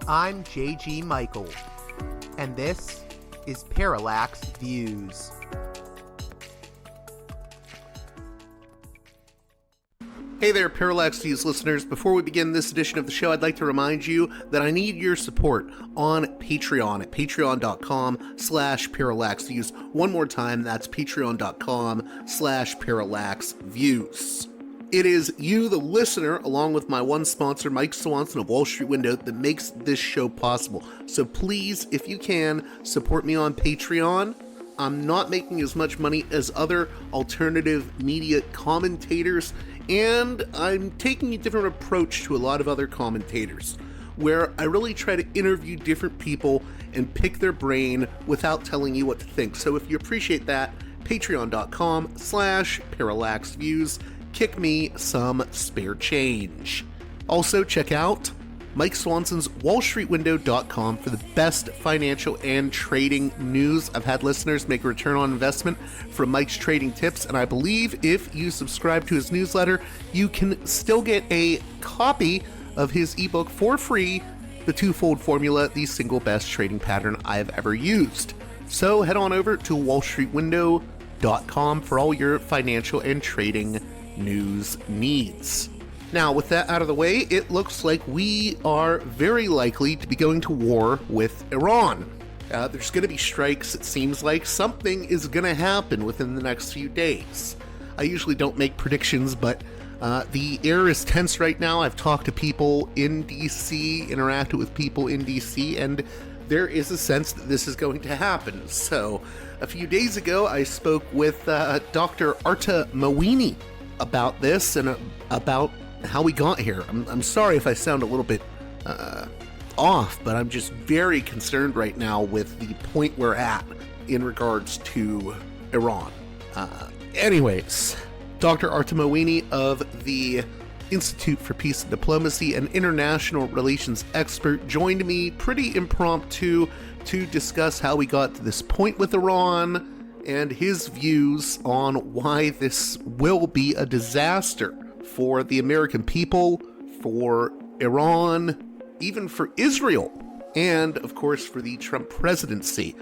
I'm JG Michael, and this is Parallax Views. Hey there, Parallax Views listeners. Before we begin this edition of the show, I'd like to remind you that I need your support on Patreon at patreon.com/parallaxviews. One more time, that's patreon.com/parallaxviews. It is you, the listener, along with my one sponsor, Mike Swanson of Wall Street Window, that makes this show possible. So please, if you can, support me on Patreon. I'm not making as much money as other alternative media commentators, and I'm taking a different approach to a lot of other commentators, where I really try to interview different people and pick their brain without telling you what to think. So if you appreciate that, patreon.com/parallaxviews. Kick me some spare change. Also, check out Mike Swanson's wallstreetwindow.com for the best financial and trading news. I've had listeners make a return on investment from Mike's trading tips, and I believe if you subscribe to his newsletter, you can still get a copy of his ebook for free, The Twofold Formula, the single best trading pattern I've ever used. So head on over to wallstreetwindow.com for all your financial and trading news needs. Now, with that out of the way, it looks like we are very likely to be going to war with Iran. There's going to be strikes. It seems like something is going to happen within the next few days. I usually don't make predictions, but the air is tense right now. I've talked to people in DC, interacted with people in DC, and there is a sense that this is going to happen. So, a few days ago, I spoke with Dr. Arta Moeini about this and about how we got here. I'm sorry if I sound a little bit off, but I'm just very concerned right now with the point we're at in regards to Iran. Anyways, Dr. Arta Moeini of the Institute for Peace and Diplomacy, an international relations expert, joined me pretty impromptu to discuss how we got to this point with Iran and his views on why this will be a disaster for the American people, for Iran, even for Israel, and of course for the Trump presidency.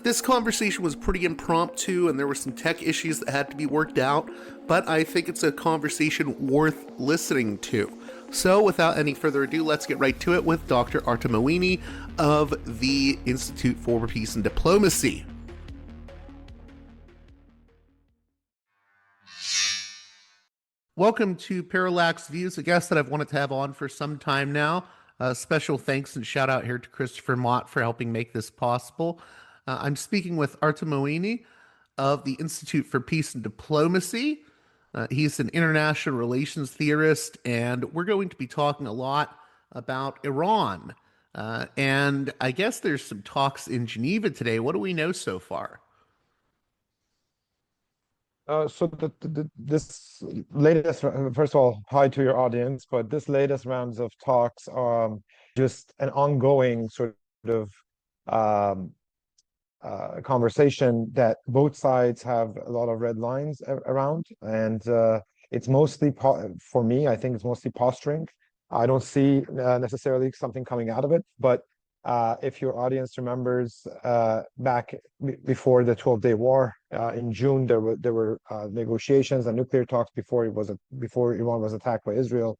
This conversation was pretty impromptu, and there were some tech issues that had to be worked out, but I think it's a conversation worth listening to. So without any further ado, let's get right to it with Dr. Arta Moeini of the Institute for Peace and Diplomacy. Welcome to Parallax Views, a guest that I've wanted to have on for some time now. Special thanks and shout out here to Christopher Mott for helping make this possible. I'm speaking with Arta Moeini of the Institute for Peace and Diplomacy. He's an international relations theorist, and we're going to be talking a lot about Iran. And I guess there's some talks in Geneva today. What do we know so far? This latest, first of all, hi to your audience, but this latest rounds of talks are just an ongoing sort of conversation that both sides have a lot of red lines around, and it's mostly, for me, I think it's mostly posturing. I don't see necessarily something coming out of it, but if your audience remembers, back before the 12-day war in June, there were negotiations and nuclear talks before Iran was attacked by Israel,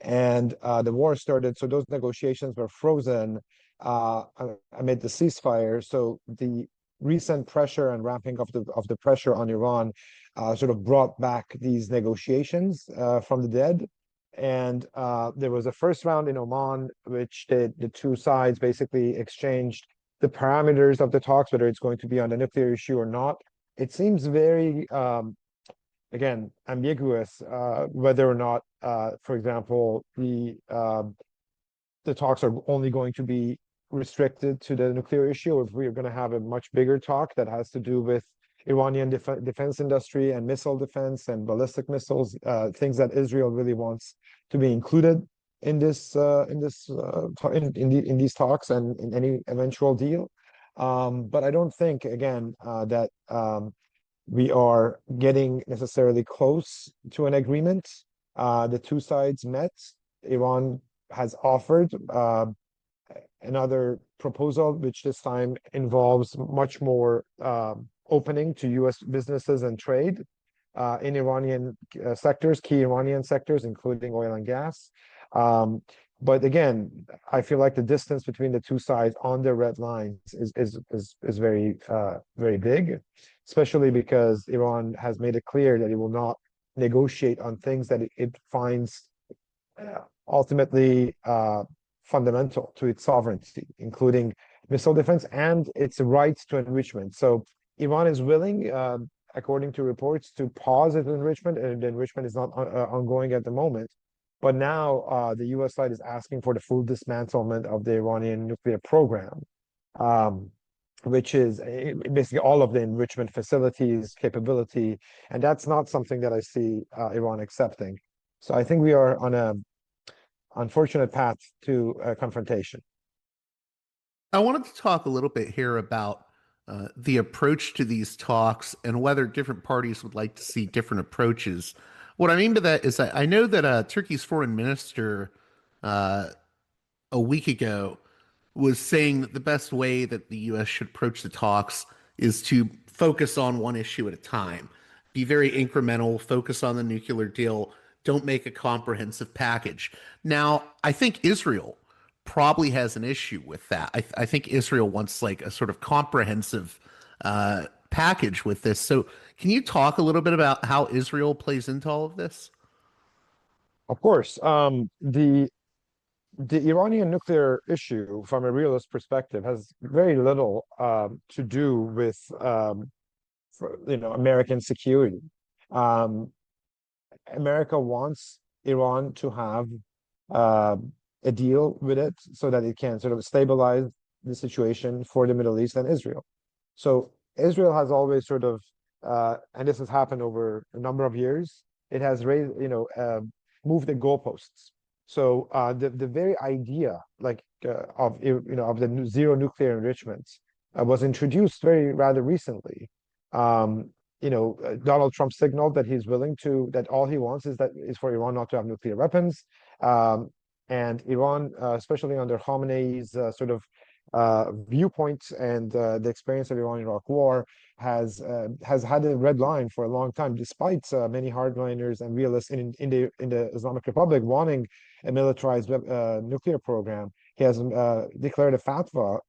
and the war started. So those negotiations were frozen amid the ceasefire. So the recent pressure and ramping of the pressure on Iran sort of brought back these negotiations from the dead. And there was a first round in Oman, which the two sides basically exchanged the parameters of the talks, whether it's going to be on the nuclear issue or not. It seems very, again, ambiguous whether or not, for example, the talks are only going to be restricted to the nuclear issue, or if we're going to have a much bigger talk that has to do with Iranian defense industry and missile defense and ballistic missiles, things that Israel really wants to be included in these talks and in any eventual deal. But I don't think, again, that we are getting necessarily close to an agreement. The two sides met. Iran has offered another proposal, which this time involves much more opening to U.S. businesses and trade in Iranian sectors, key Iranian sectors, including oil and gas. But again, I feel like the distance between the two sides on their red lines is very very big, especially because Iran has made it clear that it will not negotiate on things that it finds ultimately fundamental to its sovereignty, including missile defense and its rights to enrichment. So Iran is willing, according to reports, to pause its enrichment, and the enrichment is not ongoing at the moment. But now the U.S. side is asking for the full dismantlement of the Iranian nuclear program, which is basically all of the enrichment facilities, capability, and that's not something that I see Iran accepting. So I think we are on a unfortunate path to confrontation. I wanted to talk a little bit here about the approach to these talks and whether different parties would like to see different approaches. What I mean by that is I know that Turkey's foreign minister a week ago was saying that the best way that the U.S. should approach the talks is to focus on one issue at a time, be very incremental, focus on the nuclear deal, don't make a comprehensive package. Now, I think Israel probably has an issue with that. I think Israel wants like a sort of comprehensive package with this. So, can you talk a little bit about how Israel plays into all of this? Of course, the Iranian nuclear issue, from a realist perspective, has very little to do with American security. America wants Iran to have a deal with it so that it can sort of stabilize the situation for the Middle East and Israel. So Israel has always sort of, and this has happened over a number of years, it has raised, moved the goalposts. So the very idea, of the zero nuclear enrichment, was introduced rather recently. Donald Trump signaled that he's willing to, that all he wants is for Iran not to have nuclear weapons. And Iran, especially under Khamenei's viewpoints and the experience of Iran-Iraq war, has had a red line for a long time, despite many hardliners and realists in the Islamic Republic wanting a militarized nuclear program. He has declared a fatwa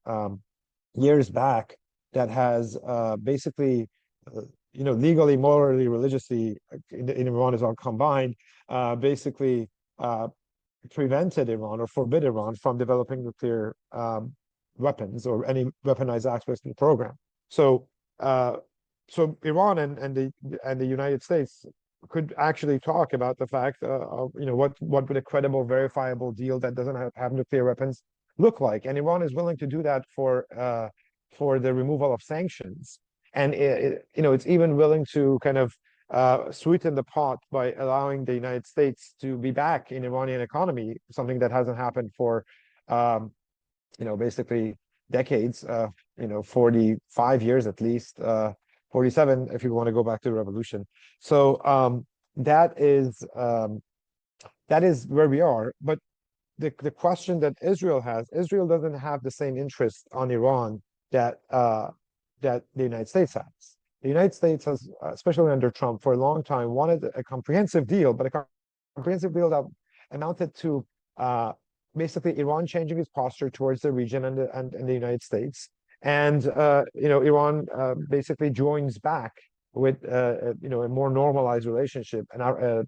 years back that has basically legally, morally, religiously, in Iran is all combined, basically prevented Iran or forbid Iran from developing nuclear weapons or any weaponized aspects of the program. So, so Iran and the United States could actually talk about the fact of what would a credible, verifiable deal that doesn't have nuclear weapons look like, and Iran is willing to do that for the removal of sanctions. And it's even willing to kind of sweeten the pot by allowing the United States to be back in Iranian economy, something that hasn't happened for basically decades, 45 years at least, 47 if you want to go back to the revolution. So that is where we are. But the question that Israel doesn't have the same interest on Iran that the United States has. The United States has, especially under Trump, for a long time wanted a comprehensive deal, but a comprehensive deal that amounted to basically Iran changing its posture towards the region and the United States, and Iran basically joins back with a more normalized relationship and a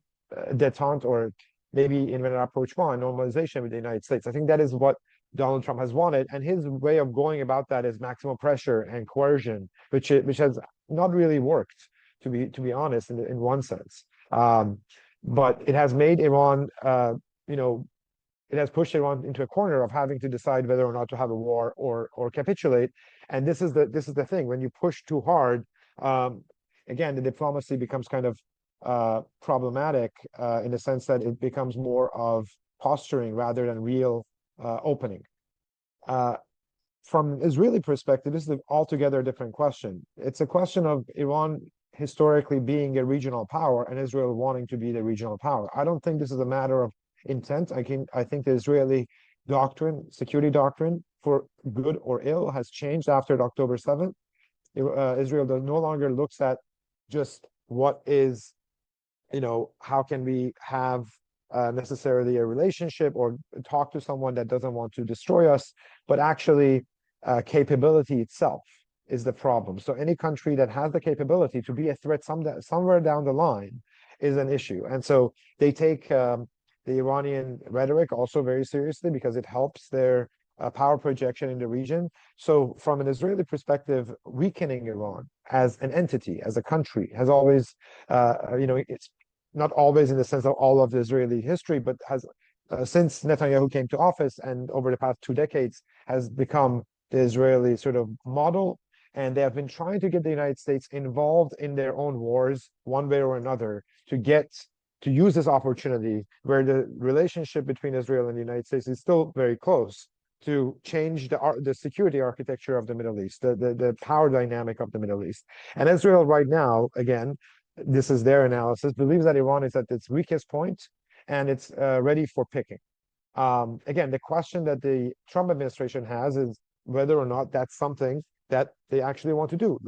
détente, or maybe in an approach one, normalization with the United States. I think that is what Donald Trump has wanted, and his way of going about that is maximum pressure and coercion, which has not really worked, to be honest, in one sense. But it has made Iran, it has pushed Iran into a corner of having to decide whether or not to have a war or capitulate. And this is the thing: when you push too hard, again, the diplomacy becomes kind of problematic in the sense that it becomes more of posturing rather than real opening. From Israeli perspective, this is an altogether different question. It's a question of Iran historically being a regional power and Israel wanting to be the regional power. I don't think this is a matter of intent. I think the Israeli doctrine, security doctrine, for good or ill, has changed after October 7th. Israel no longer looks at just what is, how can we have necessarily a relationship or talk to someone that doesn't want to destroy us, but actually capability itself is the problem. So any country that has the capability to be a threat somewhere down the line is an issue. And so they take the Iranian rhetoric also very seriously because it helps their power projection in the region. So from an Israeli perspective, weakening Iran as an entity, as a country, has always, it's not always in the sense of all of the Israeli history, but has since Netanyahu came to office and over the past 2 decades has become the Israeli sort of model. And they have been trying to get the United States involved in their own wars one way or another to use this opportunity where the relationship between Israel and the United States is still very close, to change the security architecture of the Middle East, the power dynamic of the Middle East. And Israel right now, again, this is their analysis, believes that Iran is at its weakest point and it's ready for picking. Again, the question that the Trump administration has is whether or not that's something that they actually want to do,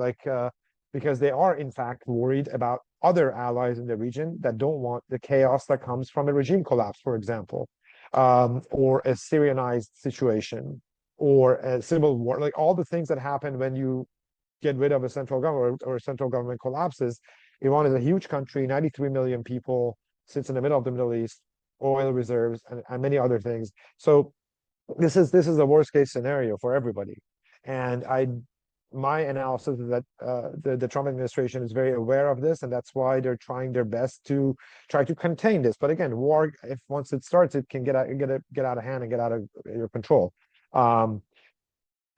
because they are in fact worried about other allies in the region that don't want the chaos that comes from a regime collapse, for example, or a Syrianized situation, or a civil war, like all the things that happen when you get rid of a central government or a central government collapses. Iran is a huge country, 93 million people, sits in the middle of the Middle East, oil reserves, and many other things. So this is the worst case scenario for everybody. And my analysis is that the Trump administration is very aware of this, and that's why they're trying their best to try to contain this. But again, war, if once it starts, it can get out of hand and get out of your control. And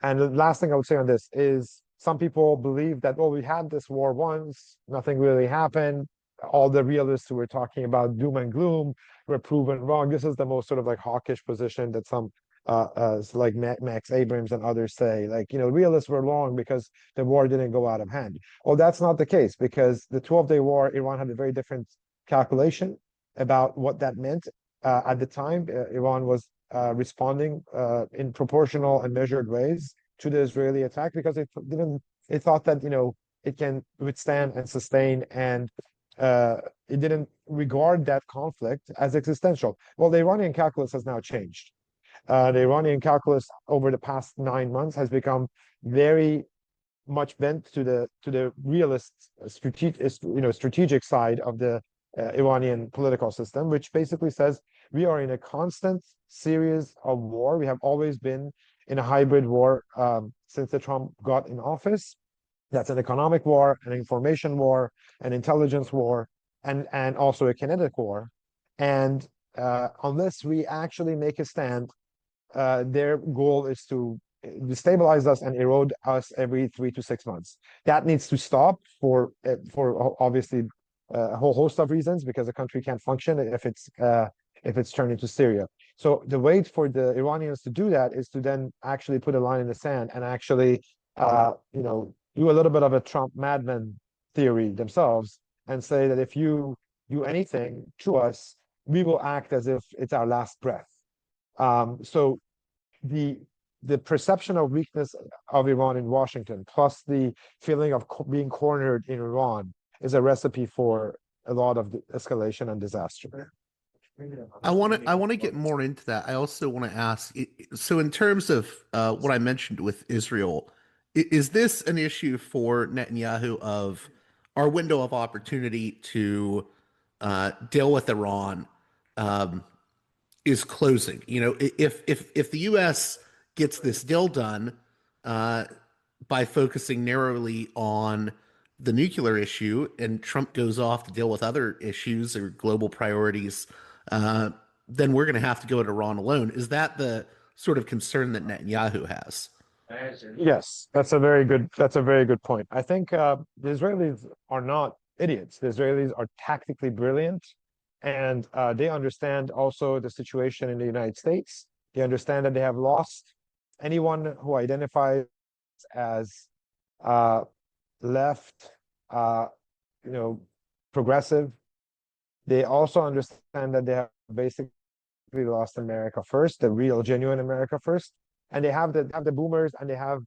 the last thing I would say on this is some people believe that, well, we had this war once, nothing really happened. All the realists who were talking about doom and gloom were proven wrong. This is the most sort of like hawkish position that some like Max Abrams and others say, realists were wrong because the war didn't go out of hand. Well, that's not the case, because the 12-day war, Iran had a very different calculation about what that meant. At the time, Iran was responding in proportional and measured ways to the Israeli attack because it thought that, it can withstand and sustain, and it didn't regard that conflict as existential. Well, the Iranian calculus has now changed. The Iranian calculus over the past 9 months has become very much bent to the realist strategic side of the Iranian political system, which basically says we are in a constant series of war. We have always been in a hybrid war since the Trump got in office. That's an economic war, an information war, an intelligence war, and also a kinetic war. And unless we actually make a stand, their goal is to destabilize us and erode us every 3 to 6 months. That needs to stop for obviously a whole host of reasons, because the country can't function if it's turned into Syria. So the way for the Iranians to do that is to then actually put a line in the sand and actually do a little bit of a Trump madman theory themselves and say that if you do anything to us, we will act as if it's our last breath. So the perception of weakness of Iran in Washington, plus the feeling of being cornered in Iran, is a recipe for a lot of escalation and disaster. I want to get more into that. I also want to ask, so in terms of what I mentioned with Israel, is this an issue for Netanyahu of our window of opportunity to deal with Iran is closing? If the U.S. gets this deal done by focusing narrowly on the nuclear issue, and Trump goes off to deal with other issues or global priorities, then we're going to have to go at Iran alone. Is that the sort of concern that Netanyahu has? Yes, that's a very good point. I think the Israelis are not idiots. The Israelis are tactically brilliant, and they understand also the situation in the United States. They understand that they have lost anyone who identifies as left, progressive. They also understand that they have basically lost America first, the real, genuine America first. and they have the boomers, and they have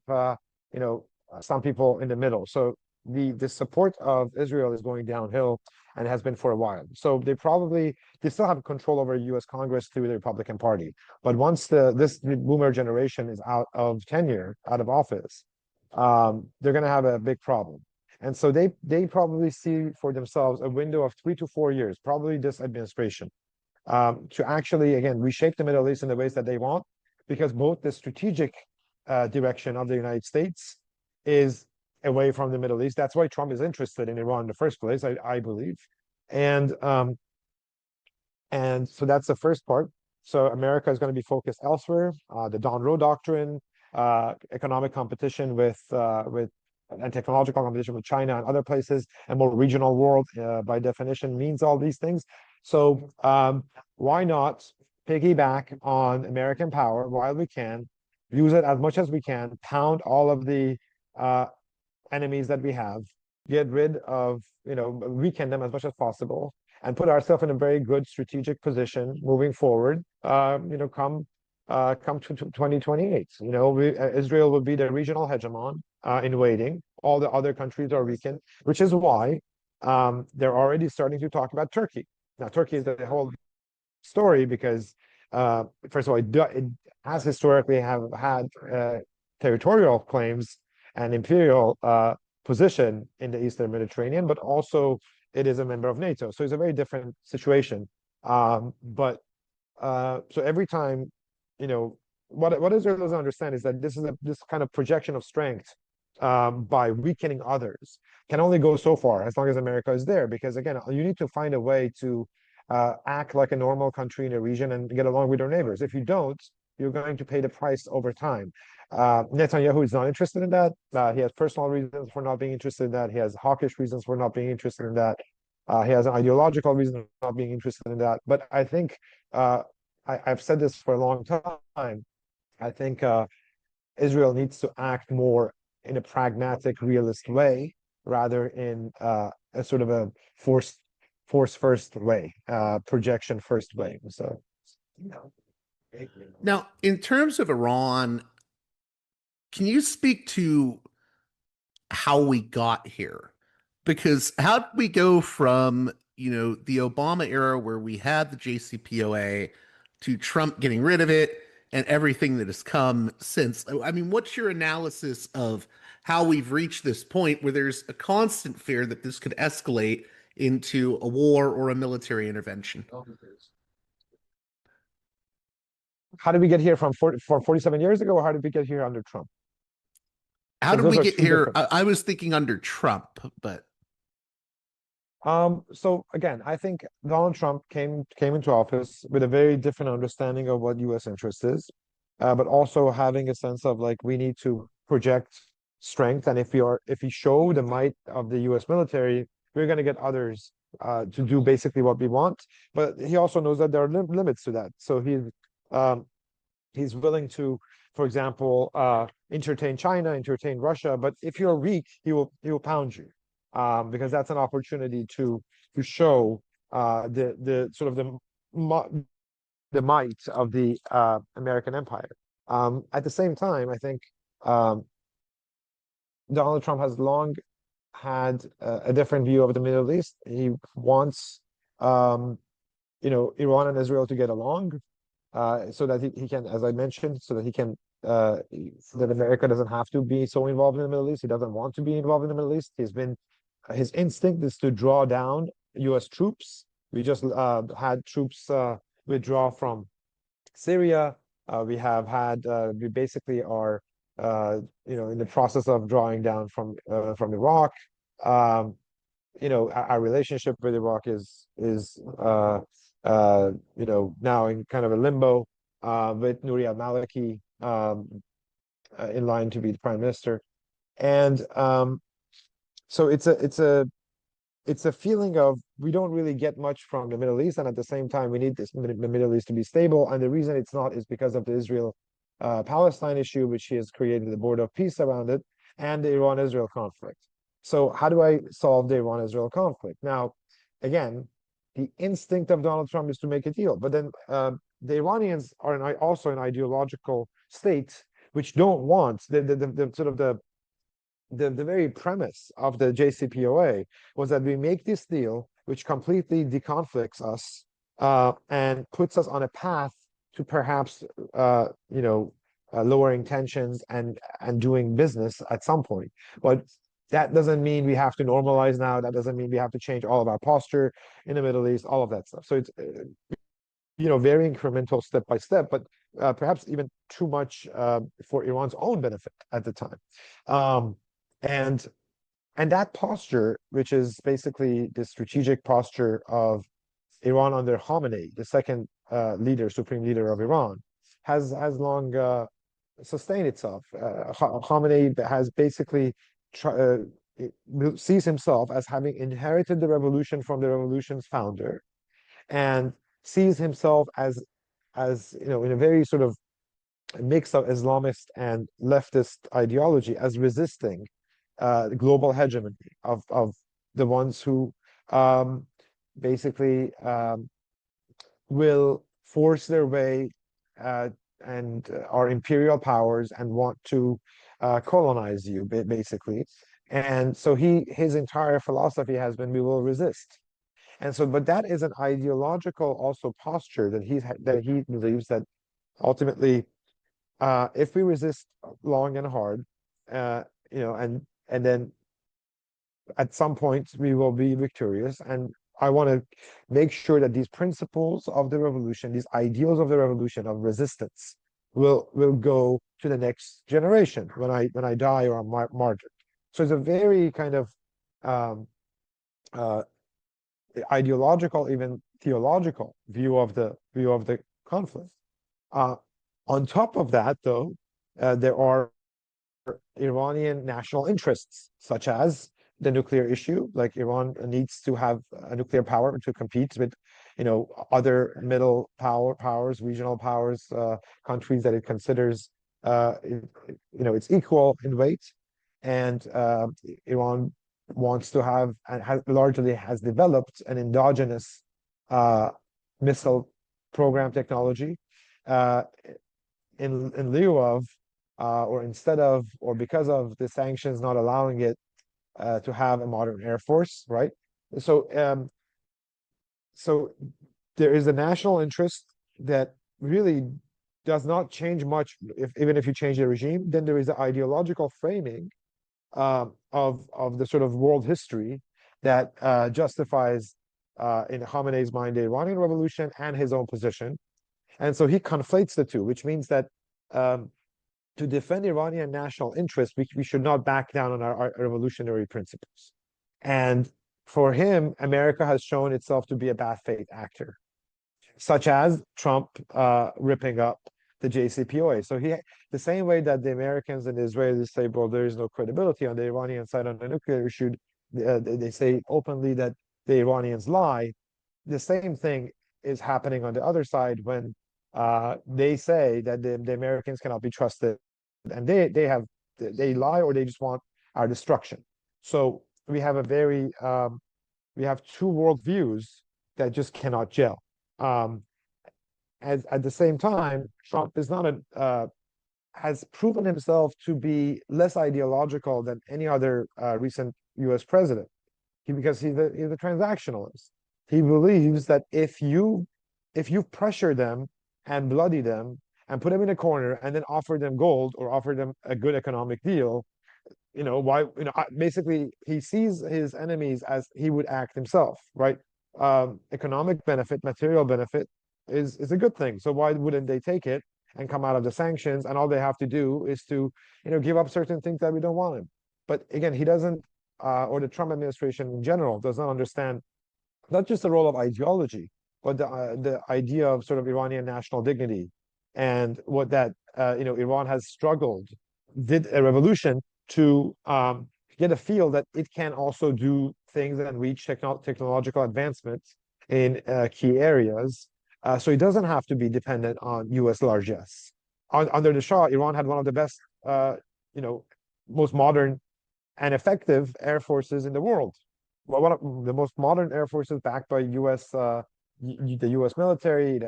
some people in the middle. So the support of Israel is going downhill and has been for a while. So they still have control over US Congress through the Republican Party. But once the boomer generation is out of tenure, out of office, they're going to have a big problem. And so they probably see for themselves a window of 3 to 4 years, probably this administration, to actually, again, reshape the Middle East in the ways that they want, because both the strategic direction of the United States is away from the Middle East. That's why Trump is interested in Iran in the first place, I believe. And so that's the first part. So America is going to be focused elsewhere. The Don Roe doctrine, economic competition with and technological competition with China and other places, and more regional world by definition means all these things. So why not piggyback on American power while we can, use it as much as we can, pound all of the enemies that we have, get rid of, weaken them as much as possible, and put ourselves in a very good strategic position moving forward. Come to 2028. Israel will be the regional hegemon in waiting. All the other countries are weakened, which is why they're already starting to talk about Turkey. Now, Turkey is the whole story because, first of all, it has historically have had territorial claims and imperial position in the Eastern Mediterranean, but also it is a member of NATO. So it's a very different situation. So every time, what Israel doesn't understand is that this kind of projection of strength by weakening others can only go so far as long as America is there. Because again, you need to find a way to act like a normal country in a region and get along with your neighbors. If you don't, you're going to pay the price over time. Netanyahu is not interested in that. He has personal reasons for not being interested in that. He has hawkish reasons for not being interested in that. He has an ideological reason for not being interested in that. But I think I've said this for a long time. I think Israel needs to act more in a pragmatic, realist way, rather in a sort of a force first way, projection first way. So, Now, in terms of Iran, can you speak to how we got here? Because how did we go from, the Obama era where we had the JCPOA to Trump getting rid of it and everything that has come since? I mean, what's your analysis of how we've reached this point where there's a constant fear that this could escalate into a war or a military intervention? how did we get here from 47 years ago, or how did we get here under Trump? How Because did those we are get two here? different. I was thinking under Trump, but So again, I think Donald Trump came into office with a very different understanding of what U.S. interest is, but also having a sense of like we need to project strength, and if we show the might of the U.S. military, we're going to get others to do basically what we want. But he also knows that there are limits to that, so he's willing to, for example, entertain China, entertain Russia, but if you're weak, he will pound you. Because that's an opportunity to show the sort of the might of the American empire. At the same time, I think Donald Trump has long had a different view of the Middle East. He wants Iran and Israel to get along, so that he can, as I mentioned, so that he can so that America doesn't have to be so involved in the Middle East. He doesn't want to be involved in the Middle East. His instinct is to draw down U.S. troops. We just had troops withdraw from Syria. We have had we basically are in the process of drawing down from Iraq. Our relationship with Iraq is now in kind of a limbo with Nouri al-Maliki in line to be the prime minister, and so it's a feeling of we don't really get much from the Middle East, and at the same time we need the Middle East to be stable. And the reason it's not is because of the Israel Palestine issue, which he has created the board of peace around it, and the Iran-Israel conflict. So how do I solve the Iran-Israel conflict? Now, again, the instinct of Donald Trump is to make a deal, but then the Iranians are also an ideological state which don't want the sort of the very premise of the JCPOA was that we make this deal which completely deconflicts us and puts us on a path to perhaps lowering tensions and doing business at some point. But that doesn't mean we have to normalize now. That doesn't mean we have to change all of our posture in the Middle East, all of that stuff. So it's very incremental, step by step, but perhaps even too much for Iran's own benefit at the time. And that posture, which is basically the strategic posture of Iran under Khamenei, the second supreme leader of Iran, has long sustained itself. Khamenei has basically sees himself as having inherited the revolution from the revolution's founder, and sees himself as in a very sort of mix of Islamist and leftist ideology, as resisting the global hegemony of the ones who basically will force their way and are imperial powers and want to colonize you, basically. And so his entire philosophy has been, we will resist. And so, but that is an ideological also posture that he believes that ultimately, if we resist long and hard, and then at some point we will be victorious. And I want to make sure that these principles of the revolution, these ideals of the revolution of resistance, will go to the next generation when I die or I'm martyred. So it's a very kind of ideological, even theological view of the conflict. On top of that, though, there are Iranian national interests, such as the nuclear issue. Like, Iran needs to have a nuclear power to compete with, other middle powers, regional powers, countries that it considers, it's equal in weight. And Iran wants to have, and largely has developed, an endogenous missile program technology in lieu of, or instead of, or because of the sanctions not allowing it to have a modern air force, right? So, so there is a national interest that really does not change much, even if you change the regime. Then there is the ideological framing of the sort of world history that justifies, in Khamenei's mind, the Iranian revolution and his own position. And so he conflates the two, which means that to defend Iranian national interests, we should not back down on our revolutionary principles. And for him, America has shown itself to be a bad faith actor, such as Trump ripping up the JCPOA. So the same way that the Americans and the Israelis say, well, there is no credibility on the Iranian side on the nuclear issue, they say openly that the Iranians lie. The same thing is happening on the other side when they say that the Americans cannot be trusted, and they lie, or they just want our destruction. So we have we have two worldviews that just cannot gel. At the same time, Trump is not has proven himself to be less ideological than any other recent U.S. president. Because he's a transactionalist. He believes that if you pressure them and bloody them and put them in a corner and then offer them gold or offer them a good economic deal, basically he sees his enemies as he would act himself, right? Economic benefit, material benefit is a good thing. So why wouldn't they take it and come out of the sanctions? And all they have to do is to, give up certain things that we don't want him. But again, he doesn't, or the Trump administration in general does not understand not just the role of ideology, but the idea of sort of Iranian national dignity, and what that Iran has struggled, did a revolution to get a feel that it can also do things and reach technological advancements in key areas. So it doesn't have to be dependent on U.S. largesse. Under the Shah, Iran had one of the best, most modern and effective air forces in the world. Well, one of the most modern air forces backed by U.S. The U.S. military.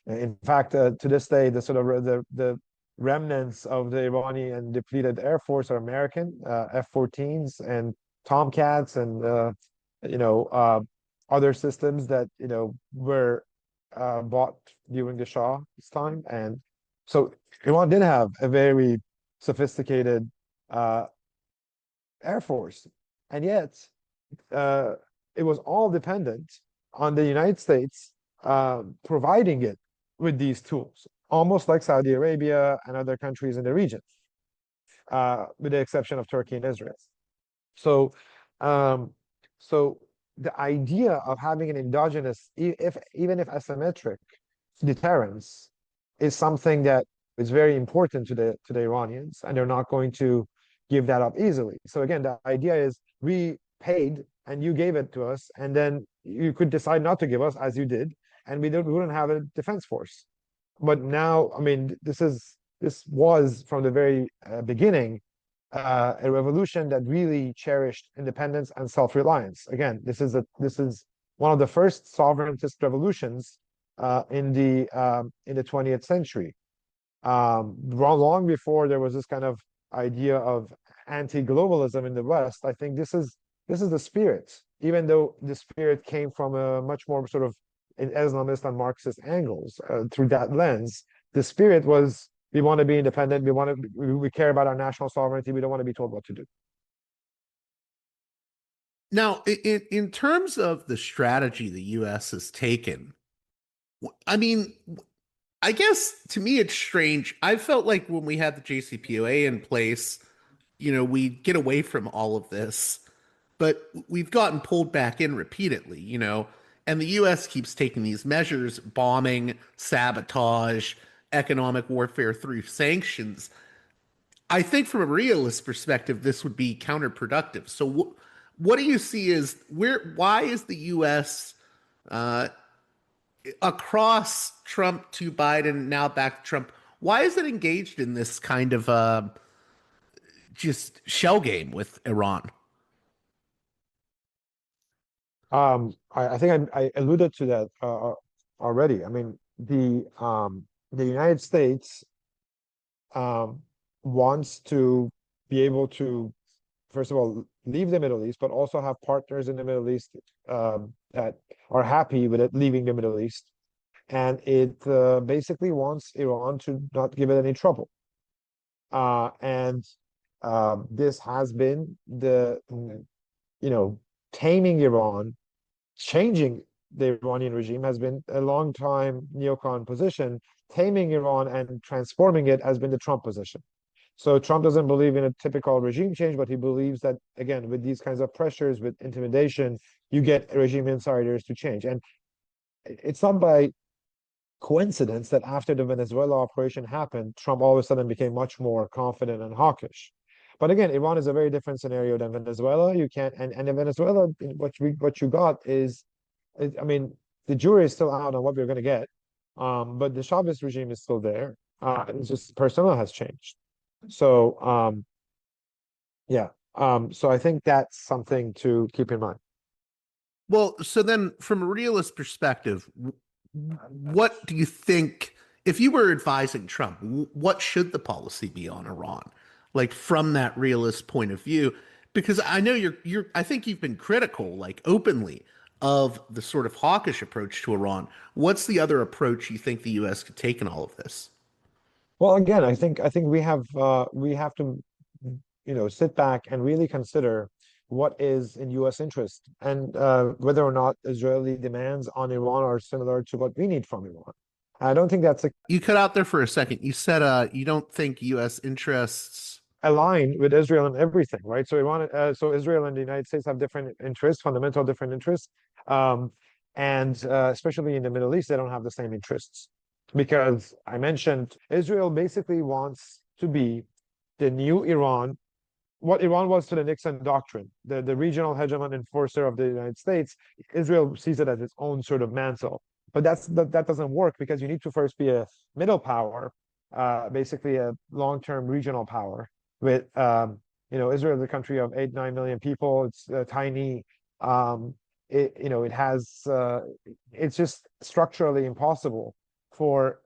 In fact, to this day, the sort of the remnants of the Iranian depleted Air Force are American, F-14s and Tomcats and you know other systems that were bought during the Shah's time, and so Iran did have a very sophisticated uh, Air Force, and yet uh, it was all dependent on the United States providing it with these tools, almost like Saudi Arabia and other countries in the region, with the exception of Turkey and Israel. So, um, so the idea of having an endogenous, even if asymmetric, deterrence is something that is very important to the Iranians, and they're not going to give that up easily. So again, the idea is we paid and you gave it to us, and then you could decide not to give us as you did, and we wouldn't have a defense force. But now, I mean, this was from the very beginning a revolution that really cherished independence and self-reliance. Again, this is one of the first sovereigntist revolutions in the 20th century. Long before there was this kind of idea of anti-globalism in the West, I think this is the spirit, even though the spirit came from a much more sort of Islamist and Marxist angles through that lens. The spirit was we want to be independent. We care about our national sovereignty. We don't want to be told what to do. Now, in terms of the strategy the U.S. has taken, I mean, I guess to me it's strange. I felt like when we had the JCPOA in place, we'd get away from all of this, but we've gotten pulled back in repeatedly, and the U.S. keeps taking these measures, bombing, sabotage, economic warfare through sanctions. I think from a realist perspective, this would be counterproductive. So what do you see as why is the U.S. Uh, across Trump to Biden, now back to Trump, why is it engaged in this kind of just shell game with Iran? I think I alluded to that already. I mean, the United States um, wants to be able to, first of all, leave the Middle East, but also have partners in the Middle East that are happy with it leaving the Middle East. And it basically wants Iran to not give it any trouble. And this has been taming Iran, changing the Iranian regime has been a long time neocon position. Taming Iran and transforming it has been the Trump position. So Trump doesn't believe in a typical regime change, but he believes that, again, with these kinds of pressures, with intimidation, you get regime insiders to change. And it's not by coincidence that after the Venezuela operation happened, Trump all of a sudden became much more confident and hawkish. But again, Iran is a very different scenario than Venezuela. You can't, and in Venezuela, what you got is, I mean, the jury is still out on what we're going to get, but the Chavez regime is still there. It's just personnel has changed. So yeah, so I think that's something to keep in mind. Well, so then from a realist perspective, what do you think, if you were advising Trump, what should the policy be on Iran? Like from that realist point of view, because I know I think you've been critical, like openly, of the sort of hawkish approach to Iran. What's the other approach you think the US could take in all of this? Well, again, I think we have to sit back and really consider what is in U.S. interest and whether or not Israeli demands on Iran are similar to what we need from Iran. I don't think that's You cut out there for a second. You said you don't think US interests. aligned with Israel and everything, right? So so Israel and the United States have different interests, fundamental different interests, um, and especially in the Middle East, they don't have the same interests because I mentioned Israel basically wants to be the new Iran, what Iran was to the Nixon doctrine, the regional hegemon enforcer of the United States. Israel sees it as its own sort of mantle. But that doesn't work because you need to first be a middle power, basically a long-term regional power. With Israel is a country of 8-9 million people. It's tiny. It has it's just structurally impossible for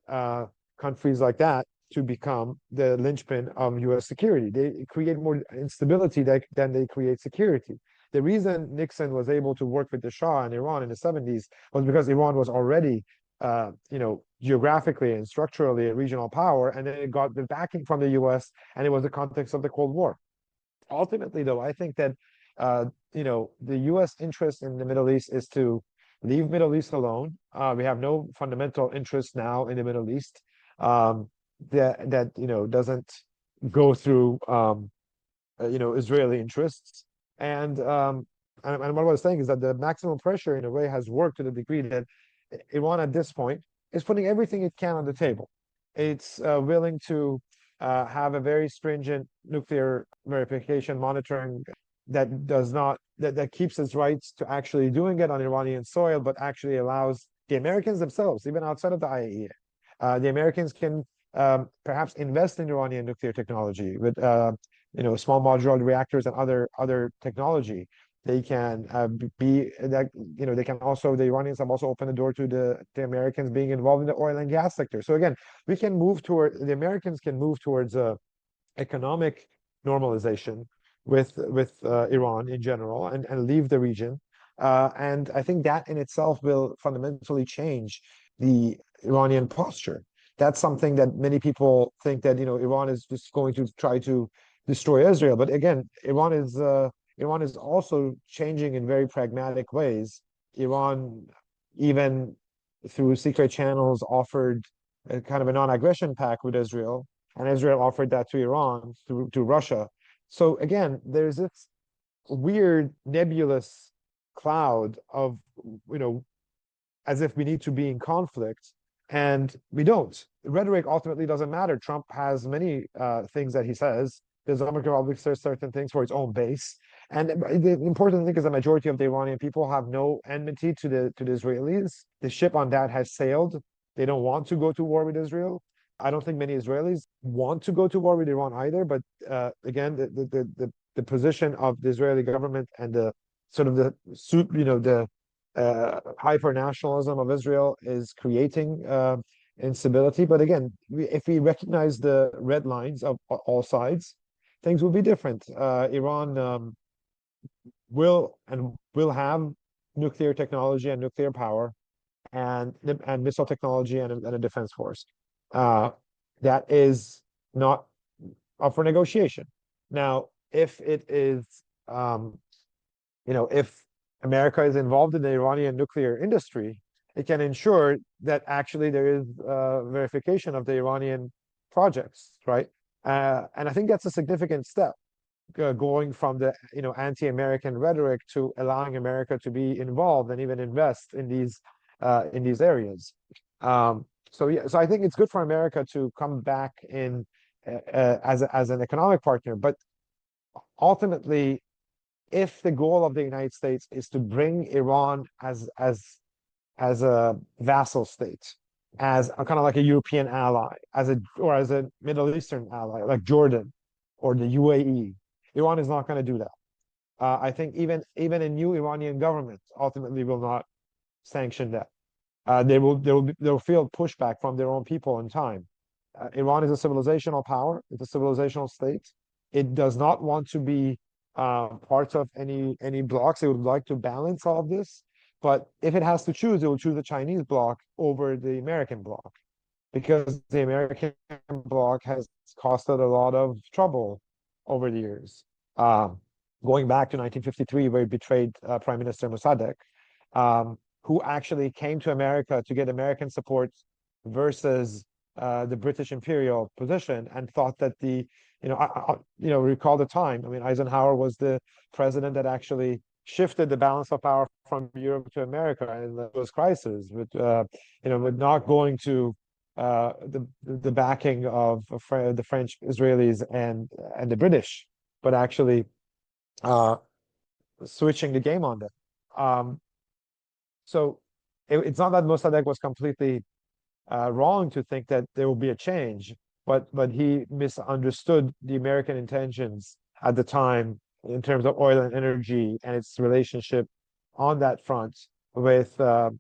countries like that to become the linchpin of U.S. security. They create more instability than they create security. The reason Nixon was able to work with the Shah in Iran in the 70s was because Iran was already, geographically and structurally a regional power, and then it got the backing from the U.S., and it was the context of the Cold War. Ultimately, though, I think that the U.S. interest in the Middle East is to leave Middle East alone. We have no fundamental interest now in the Middle East that doesn't go through Israeli interests. And what I was saying is that the maximum pressure, in a way, has worked to the degree that Iran at this point is putting everything it can on the table. It's willing to have a very stringent nuclear verification monitoring that keeps its rights to actually doing it on Iranian soil, but actually allows the Americans themselves, even outside of the IAEA, the Americans can perhaps invest in Iranian nuclear technology with small modular reactors and other technology. They can be that they can also, the Iranians have also opened the door to the Americans being involved in the oil and gas sector. So again, the Americans can move towards economic normalization with Iran in general and leave the region. And I think that in itself will fundamentally change the Iranian posture. That's something that many people think that Iran is just going to try to destroy Israel. But again, Iran is also changing in very pragmatic ways. Iran, even through secret channels, offered a kind of a non-aggression pact with Israel, and Israel offered that to Iran, to Russia. So again, there's this weird nebulous cloud of, as if we need to be in conflict, and we don't. Rhetoric ultimately doesn't matter. Trump has many things that he says. The Islamic Republic says certain things for its own base. And the important thing is the majority of the Iranian people have no enmity to the Israelis. The ship on that has sailed. They don't want to go to war with Israel. I don't think many Israelis want to go to war with Iran either. But again, the position of the Israeli government and the sort of the hyper nationalism of Israel is creating instability. But again, if we recognize the red lines of all sides, things will be different. Iran will have nuclear technology and nuclear power, and missile technology and a defense force. That is not up for negotiation. Now, if it is, if America is involved in the Iranian nuclear industry, it can ensure that actually there is verification of the Iranian projects, right? And I think that's a significant step, going from the anti-American rhetoric to allowing America to be involved and even invest in these areas. So I think it's good for America to come back in as an economic partner, but ultimately, if the goal of the United States is to bring Iran as a vassal state, as a kind of like a European ally, as a Middle Eastern ally like Jordan or the UAE, Iran is not going to do that. I think even a new Iranian government ultimately will not sanction that. They'll feel pushback from their own people in time. Iran is a civilizational power. It's a civilizational state. It does not want to be part of any blocks. It would like to balance all of this. But if it has to choose, it will choose the Chinese bloc over the American bloc, because the American bloc has costed a lot of trouble over the years. Going back to 1953, where it betrayed Prime Minister Mossadegh, who actually came to America to get American support versus the British imperial position, and thought that recall the time. I mean, Eisenhower was the president that actually shifted the balance of power from Europe to America in those crises, with not going to the backing of the French, Israelis, and the British, but actually switching the game on them. So it's not that Mossadegh was completely wrong to think that there will be a change, but he misunderstood the American intentions at the time in terms of oil and energy and its relationship on that front with the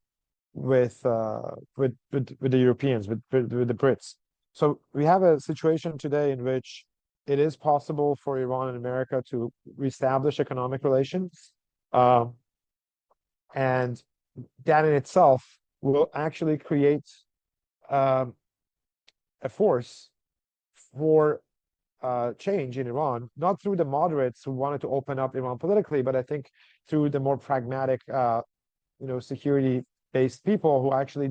Europeans, with the Brits. So we have a situation today in which it is possible for Iran and America to reestablish economic relations. Um, and that in itself will actually create um, a force for change in Iran, not through the moderates who wanted to open up Iran politically, but I think through the more pragmatic, security-based people who actually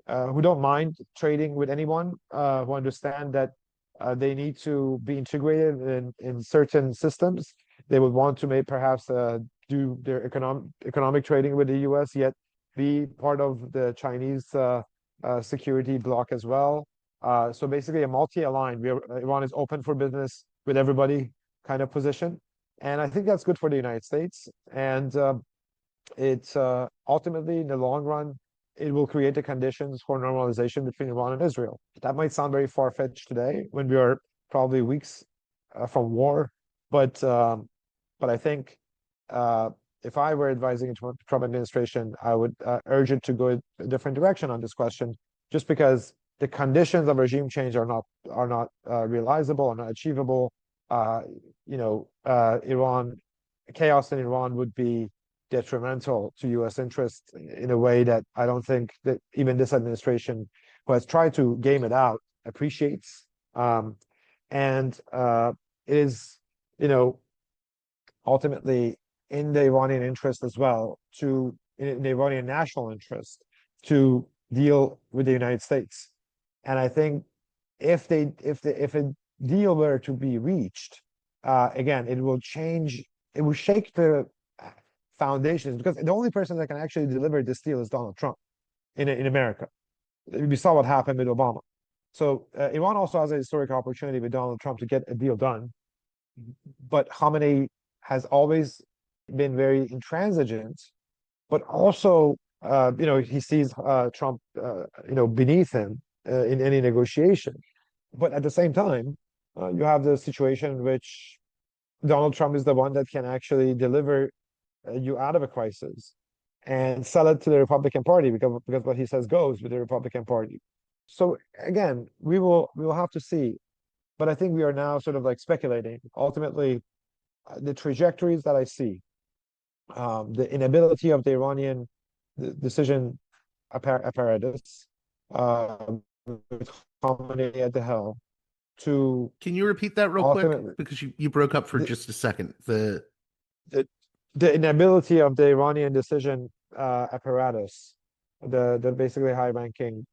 who don't mind trading with anyone, who understand that they need to be integrated in certain systems. They would want to perhaps do their economic trading with the US, yet be part of the Chinese security bloc as well. So basically a multi-aligned, Iran is open for business with everybody kind of position. And I think that's good for the United States. And it's ultimately, in the long run, it will create the conditions for normalization between Iran and Israel. That might sound very far-fetched today when we are probably weeks from war, but I think if I were advising the Trump administration, I would urge it to go a different direction on this question, just because the conditions of regime change are not realizable, are not achievable. Iran, chaos in Iran would be detrimental to U.S. interests in a way that I don't think that even this administration, who has tried to game it out, appreciates. And it is, ultimately in the Iranian interest as well, in the Iranian national interest, to deal with the United States. And I think if a deal were to be reached, again, it will shake the foundations, because the only person that can actually deliver this deal is Donald Trump in America. We saw what happened with Obama. So Iran also has a historic opportunity with Donald Trump to get a deal done. But Khamenei has always been very intransigent, but also, he sees Trump, beneath him in any negotiation. But at the same time, you have the situation in which Donald Trump is the one that can actually deliver you out of a crisis and sell it to the Republican Party, because what he says goes with the Republican Party. So again, we will have to see. But I think we are now sort of like speculating. Ultimately, the trajectories that I see, the inability of the Iranian decision apparatus, with Khamenei at the helm, to Can you repeat that real quick? ultimately Because you broke up for just a second. the inability of the Iranian decision apparatus, the basically high-ranking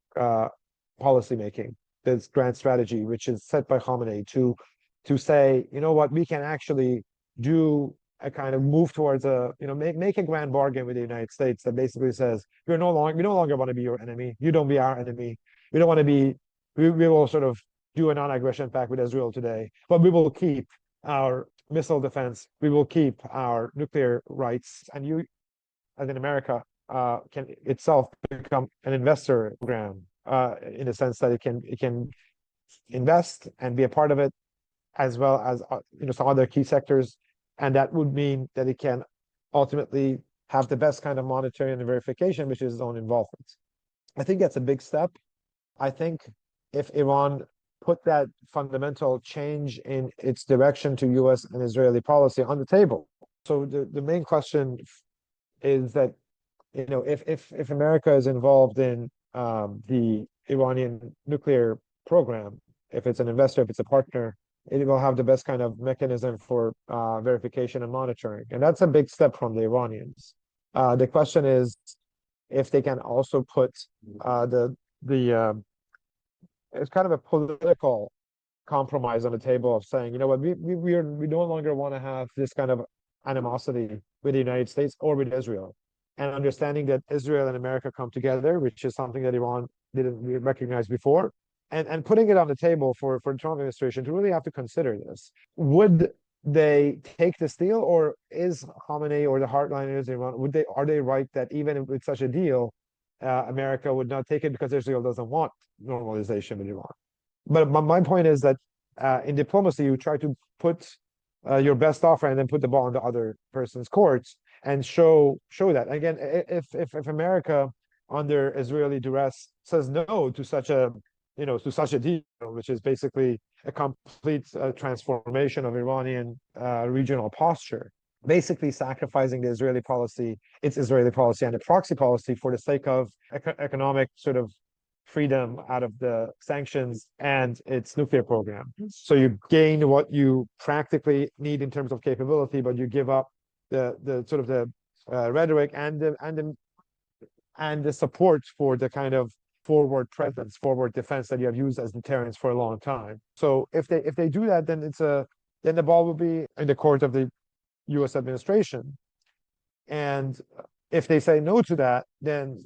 policy making, this grand strategy, which is set by Khamenei, to say, you know what, we can actually do a kind of move towards make a grand bargain with the United States that basically says we no longer want to be your enemy. You don't be our enemy. We don't want to be. We will sort of do a non-aggression pact with Israel today, but we will keep our missile defense. We will keep our nuclear rights, and you, as in America, can itself become an investor program, in the sense that it can invest and be a part of it, as well as some other key sectors, and that would mean that it can ultimately have the best kind of monitoring and verification, which is its own involvement. I think that's a big step. I think if Iran put that fundamental change in its direction to U.S. and Israeli policy on the table. So the main question is that, if America is involved in the Iranian nuclear program, if it's an investor, if it's a partner, it will have the best kind of mechanism for verification and monitoring. And that's a big step from the Iranians. The question is if they can also put it's kind of a political compromise on the table of saying, you know what, we no longer want to have this kind of animosity with the United States or with Israel, and understanding that Israel and America come together, which is something that Iran didn't recognize before, and putting it on the table for the Trump administration to really have to consider this. Would they take this deal, or is Khamenei or the hardliners in Iran, are they right that even with such a deal, America would not take it because Israel doesn't want normalization with Iran? But my point is that in diplomacy, you try to put your best offer and then put the ball in the other person's courts and show that. Again, if America, under Israeli duress, says no to such a to such a deal, which is basically a complete transformation of Iranian regional posture, basically sacrificing the Israeli policy, its Israeli policy and the proxy policy for the sake of economic sort of freedom out of the sanctions and its nuclear program. So you gain what you practically need in terms of capability, but you give up the sort of the rhetoric and the support for the kind of forward presence, forward defense that you have used as deterrence for a long time. So if they do that, then then the ball will be in the court of the U.S. administration. And if they say no to that, then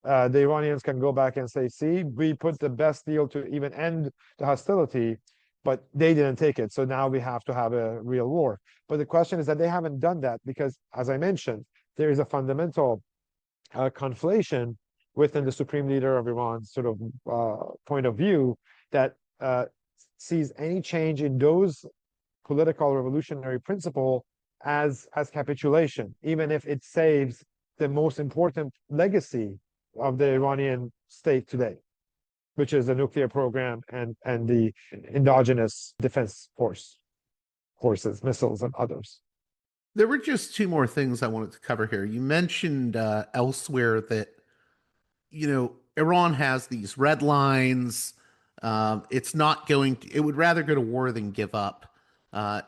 the Iranians can go back and say, see, we put the best deal to even end the hostility, but they didn't take it. So now we have to have a real war. But the question is that they haven't done that because, as I mentioned, there is a fundamental conflation within the supreme leader of Iran's sort of point of view that sees any change in those political revolutionary principle as capitulation, even if it saves the most important legacy of the Iranian state today, which is the nuclear program and the endogenous defense forces, missiles, and others. There were just two more things I wanted to cover here. You mentioned elsewhere that, Iran has these red lines. It's not going to, it would rather go to war than give up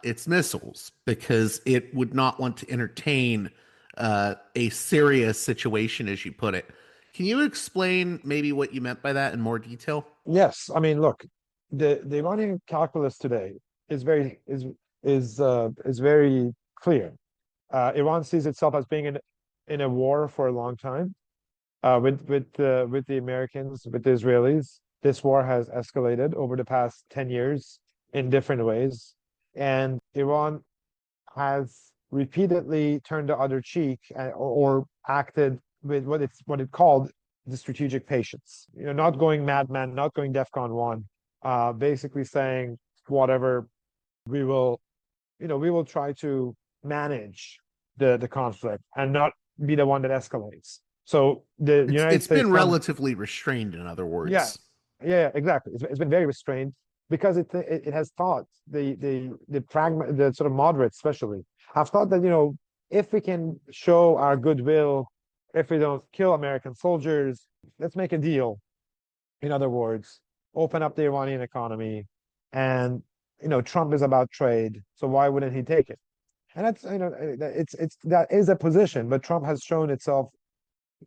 its missiles because it would not want to entertain a serious situation, as you put it. Can you explain maybe what you meant by that in more detail? Yes, I mean, look, the Iranian calculus today is very clear. Iran sees itself as being in a war for a long time with the Americans, with the Israelis. This war has escalated over the past 10 years in different ways, and Iran has repeatedly turned the other cheek or acted with what it called the strategic patience. Not going madman, not going DEFCON 1, basically saying whatever, we will try to manage the conflict and not be the one that escalates. So the United It's States been relatively restrained, in other yeah, words. yeah, exactly. It's been very restrained because it has thought the sort of moderates especially have thought that if we can show our goodwill, if we don't kill American soldiers, let's make a deal. In other words, open up the Iranian economy, and Trump is about trade, so why wouldn't he take it? And that's that is a position, but Trump has shown itself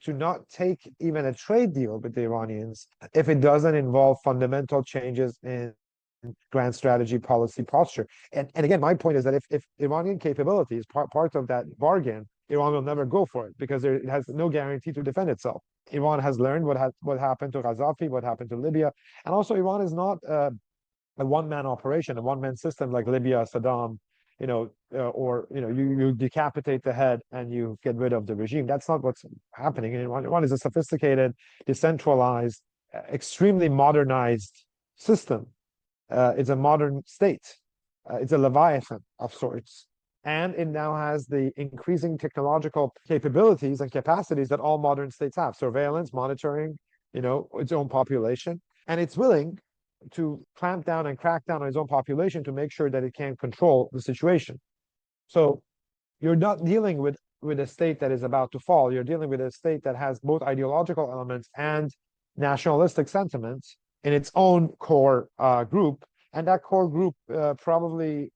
to not take even a trade deal with the Iranians if it doesn't involve fundamental changes in grand strategy, policy, posture. And again, my point is that if Iranian capability is part of that bargain, Iran will never go for it because it has no guarantee to defend itself. Iran has learned what happened to Gaddafi, what happened to Libya, and also Iran is not a one-man operation, a one-man system like Libya, Saddam, or you decapitate the head and you get rid of the regime. That's not what's happening in Iran. Iran is a sophisticated, decentralized, extremely modernized system. It's a modern state. It's a leviathan of sorts. And it now has the increasing technological capabilities and capacities that all modern states have: surveillance, monitoring, its own population. And it's willing to clamp down and crack down on its own population to make sure that it can control the situation. So you're not dealing with a state that is about to fall. You're dealing with a state that has both ideological elements and nationalistic sentiments in its own core group. And that core group probably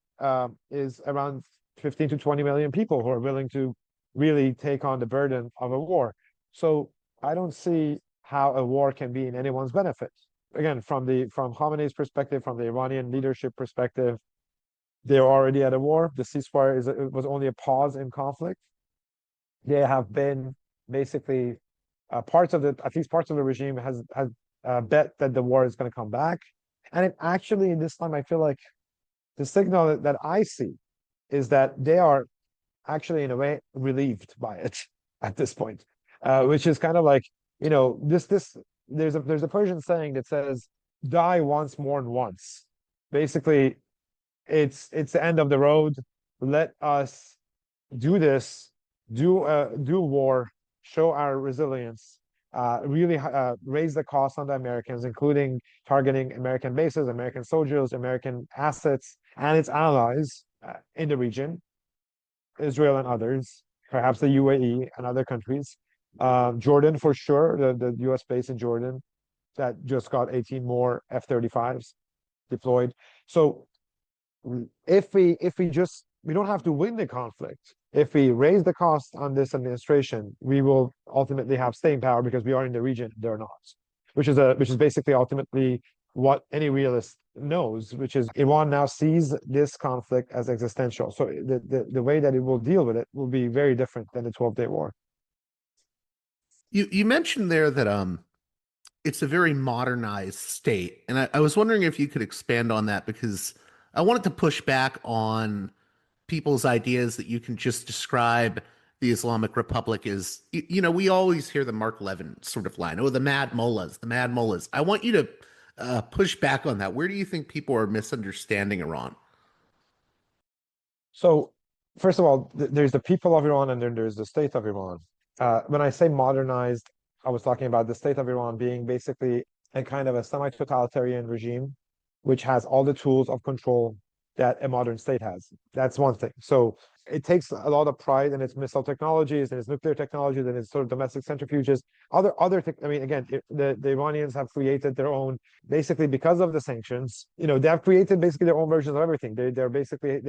is around 15 to 20 million people who are willing to really take on the burden of a war. So I don't see how a war can be in anyone's benefit. Again, from Khamenei's perspective, from the Iranian leadership perspective, they're already at a war. The ceasefire was only a pause in conflict. They have been basically at least parts of the regime has bet that the war is going to come back. And it actually, this time, I feel like the signal that I see is that they are actually, in a way, relieved by it at this point, which is kind of like, there's a Persian saying that says, "Die once, mourn once." Basically, it's the end of the road. Let us do this, do war, show our resilience, really raise the cost on the Americans, including targeting American bases, American soldiers, American assets, and its allies in the region, Israel and others, perhaps the UAE and other countries. Jordan, for sure, the US base in Jordan that just got 18 more F-35s deployed. So we don't have to win the conflict. If we raise the cost on this administration, we will ultimately have staying power because we are in the region, they're not. Which is basically ultimately what any realist knows, which is Iran now sees this conflict as existential. So the way that it will deal with it will be very different than the 12-day war. You mentioned there that it's a very modernized state, and I was wondering if you could expand on that because I wanted to push back on people's ideas that you can just describe the Islamic Republic as, we always hear the Mark Levin sort of line, oh, the mad mullahs, the mad mullahs. I want you to push back on that. Where do you think people are misunderstanding Iran? So, first of all, there's the people of Iran and then there's the state of Iran. When I say modernized, I was talking about the state of Iran being basically a kind of a semi-totalitarian regime, which has all the tools of control that a modern state has. That's one thing. So it takes a lot of pride in its missile technologies and its nuclear technologies and its sort of domestic centrifuges. I mean, again, the Iranians have created their own, basically because of the sanctions, they have created basically their own versions of everything. They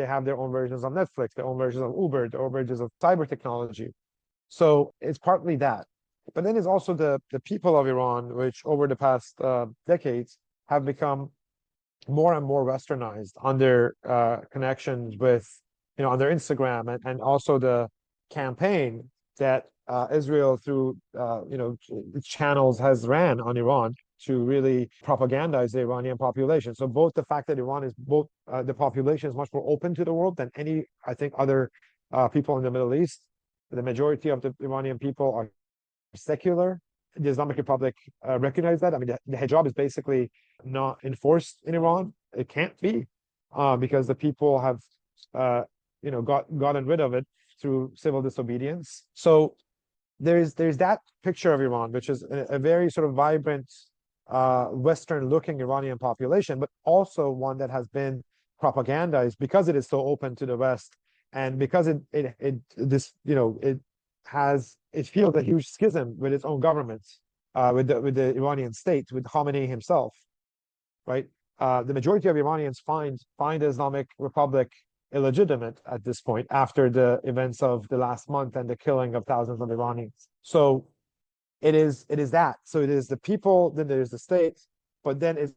have their own versions of Netflix, their own versions of Uber, their own versions of cyber technology. So it's partly that. But then it's also the people of Iran, which over the past decades have become more and more westernized on their connections with, on their Instagram and also the campaign that Israel through, its channels has ran on Iran to really propagandize the Iranian population. So both the fact that Iran is the population is much more open to the world than any, I think, other people in the Middle East. The majority of the Iranian people are secular. The Islamic Republic recognized that. I mean, the hijab is basically not enforced in Iran. It can't be because the people have, gotten rid of it through civil disobedience. So there's that picture of Iran, which is a very sort of vibrant, Western-looking Iranian population, but also one that has been propagandized because it is so open to the West and because it feels a huge schism with its own government, with the Iranian state, with Khamenei himself, right? The majority of Iranians find the Islamic Republic illegitimate at this point after the events of the last month and the killing of thousands of Iranians. So it is that. So it is the people, then there's the state, but then it's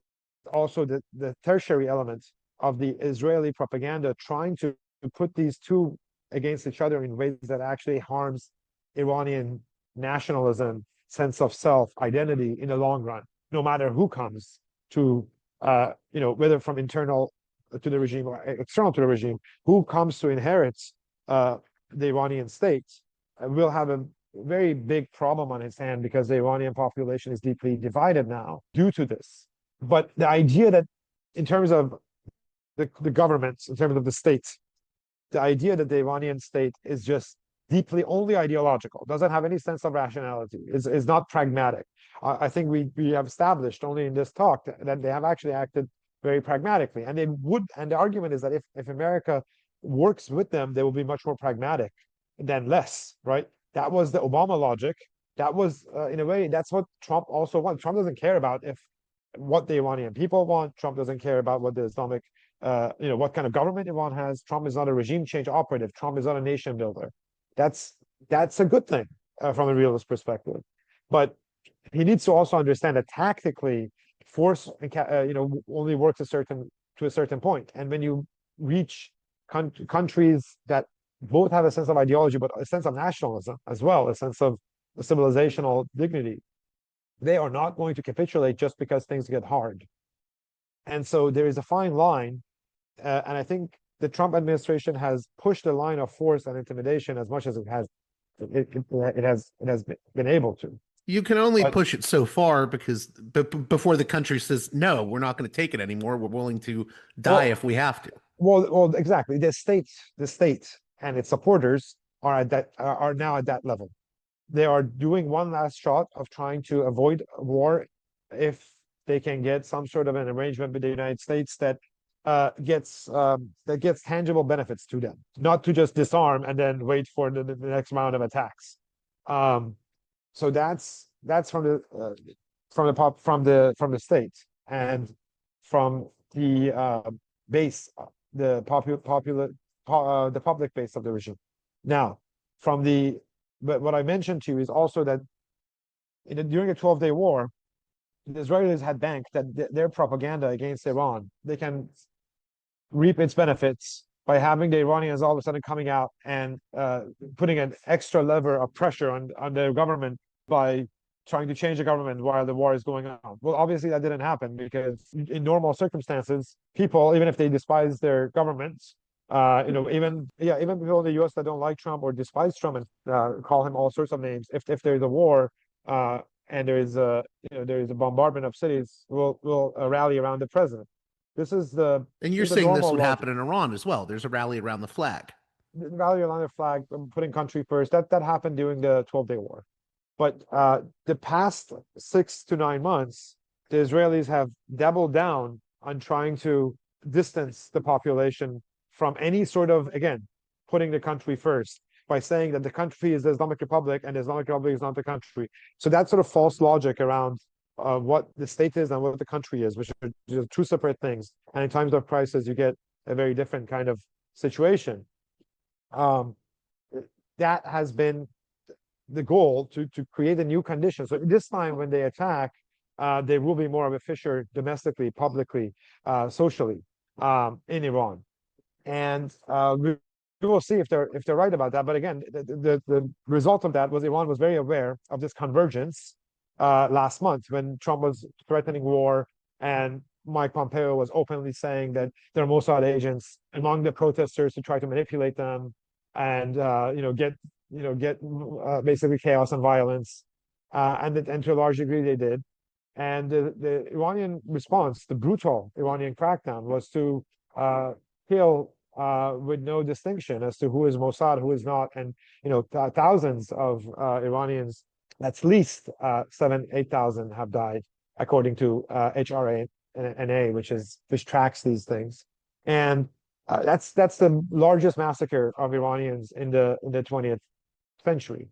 also the tertiary element of the Israeli propaganda trying to put these two against each other in ways that actually harms Iranian nationalism, sense of self, identity in the long run, no matter who comes to, whether from internal to the regime or external to the regime, who comes to inherit the Iranian state will have a very big problem on his hand because the Iranian population is deeply divided now due to this. But the idea that in terms of the governments, in terms of the state, the idea that the Iranian state is just deeply only ideological, doesn't have any sense of rationality, is not pragmatic. I think we have established only in this talk that they have actually acted very pragmatically. And the argument is that if America works with them, they will be much more pragmatic than less, right? That was the Obama logic. That was, in a way, that's what Trump also wants. Trump doesn't care about what the Iranian people want. Trump doesn't care about what the Islamic, what kind of government Iran has. Trump is not a regime change operative. Trump is not a nation builder. That's a good thing from a realist perspective. But he needs to also understand that tactically, force only works to a certain point. And when you reach countries that both have a sense of ideology, but a sense of nationalism as well, a sense of civilizational dignity, they are not going to capitulate just because things get hard. And so there is a fine line, and I think the Trump administration has pushed the line of force and intimidation as much as it has been able to. You can only push it so far because before the country says, no, we're not going to take it anymore. We're willing to die if we have to. Well, exactly. The state and its supporters are now at that level. they are doing one last shot of trying to avoid war if they can get some sort of an arrangement with the United States that gets tangible benefits to them, not to just disarm and then wait for the next round of attacks. So that's from the state and from the base, the the public base of the regime. Now, but what I mentioned to you is also that during the 12-day war, the Israelis had banked that their propaganda against Iran, they can reap its benefits by having the Iranians all of a sudden coming out and putting an extra lever of pressure on the government by trying to change the government while the war is going on. Well, obviously that didn't happen because in normal circumstances, people, even if they despise their governments, even people in the U.S. that don't like Trump or despise Trump and call him all sorts of names, if there's a war and there is a bombardment of cities, will rally around the president. This is the And you're saying this would happen in Iran as well. There's a rally around the flag. Rally around the flag, putting country first. That happened during the 12-day war. But the past 6 to 9 months, the Israelis have doubled down on trying to distance the population from any sort of, again, putting the country first by saying that the country is the Islamic Republic and the Islamic Republic is not the country. So that sort of false logic around what the state is and what the country is, which are just two separate things. And in times of crisis, you get a very different kind of situation. That has been the goal, to create a new condition. So this time when they attack, there will be more of a fissure domestically, publicly, socially in Iran. And we will see if they're right about that. But again, the result of that was Iran was very aware of this convergence last month when Trump was threatening war and Mike Pompeo was openly saying that there are Mossad agents among the protesters to try to manipulate them and get basically chaos and violence, and to a large degree they did. And the Iranian response, the brutal Iranian crackdown, was to kill with no distinction as to who is Mossad, who is not, and thousands of Iranians, at least 8,000 have died, according to HRNA, which tracks these things, and that's the largest massacre of Iranians in the 20th century